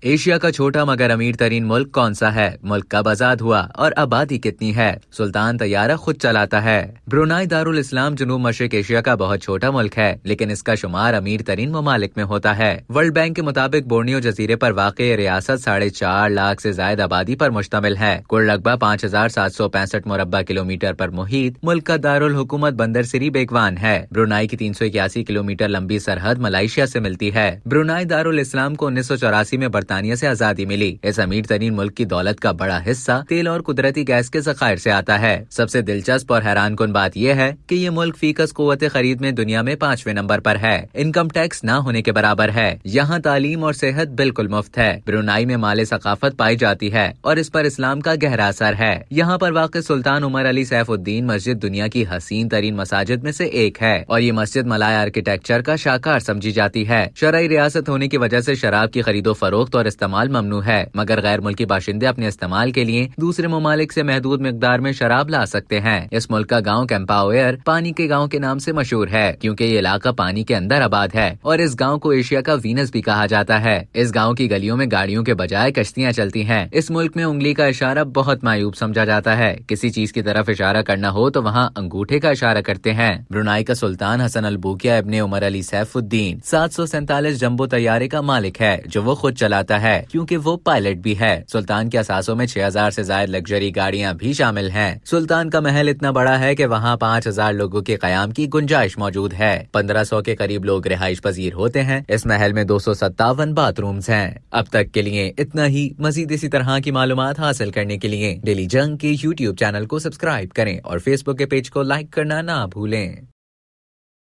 Asia का छोटा मगर अमीर तरीन मुल्क कौन सा है? मुल्क कब आजाद हुआ और आबादी कितनी है? सुल्तान तैयारा खुद चलाता है। ब्रुनाई दारुल इस्लाम जुनूब मशरिक एशिया का बहुत छोटा मुल्क है, लेकिन इसका शुमार अमीर तरीन ममालिक में होता है। वर्ल्ड बैंक के मुताबिक बोर्नियो जजीरे पर वाक़ रियासत 4.5 लाख से ज्यादा आबादी पर मुश्तमिल है। कुल लगभग 5,765 मुरब्बा किलोमीटर पर मुहित मुल्क का दारुल हुकूमत बंदर सिरी बेगवान है। ब्रुनाई की 381 किलोमीटर लंबी सरहद मलेशिया से मिलती है। ब्रुनाई दारुल इस्लाम को 1984 में बरतानिया से आजादी मिली। इस अमीर तरीन मुल्क की दौलत का बड़ा हिस्सा तेल और कुदरती गैस के ज़खायर से आता है। सबसे दिलचस्प और हैरान कुन बात यह है कि ये मुल्क फीकस कुव्वत खरीद में दुनिया में 5वें नंबर पर है। इनकम टैक्स न होने के बराबर है। यहाँ तालीम और सेहत बिल्कुल मुफ्त है। ब्रुनाई में माले सकाफत पाई जाती है और इस पर इस्लाम का गहरा असर है। यहाँ पर वाक़ सुल्तान उमर अली सैफुद्दीन मस्जिद दुनिया की हसीन तरीन मसाजिद में से एक है और ये मस्जिद मलाया आर्किटेक्चर का शाकार समझी जाती है। शरई रियासत होने की वजह से शराब की खरीदो फरोख्त और इस्तेमाल ममनू है, मगर गैर मुल्की बाशिंदे अपने इस्तेमाल के लिए दूसरे ममालिक से महदूद मिकदार में शराब ला सकते हैं। इस मुल्क का गांव कैंपावेयर पानी के गांव के नाम से मशहूर है, क्योंकि ये इलाका पानी के अंदर आबाद है और इस गांव को एशिया का वीनस भी कहा जाता है। इस गांव की गलियों में गाड़ियों के बजाय कश्तियां चलती हैं। इस मुल्क में उंगली का इशारा बहुत मायूब समझा जाता है। किसी चीज की तरफ इशारा करना हो तो वहाँ अंगूठे का इशारा करते हैं। ब्रुनाई का सुल्तान हसन अल बूकिया इब्ने उमर अली सैफुद्दीन 747 जंबो तैयारे का मालिक है, जो वो खुद चलाता है, क्योंकि वो पायलट भी है। सुल्तान के असासों में 6,000 से ज्यादा लग्जरी गाड़ियां भी शामिल हैं। सुल्तान का महल इतना बड़ा है कि वहाँ 5,000 लोगों के कयाम की गुंजाइश मौजूद है। 1,500 के करीब लोग रिहाइश पजीर होते हैं। इस महल में 257 बाथरूम्स हैं। अब तक के लिए इतना ही। मजीद इसी तरह की मालूमात हासिल करने के लिए डेली जंग के YouTube चैनल को सब्सक्राइब करें और फेसबुक के पेज को लाइक करना ना भूलें।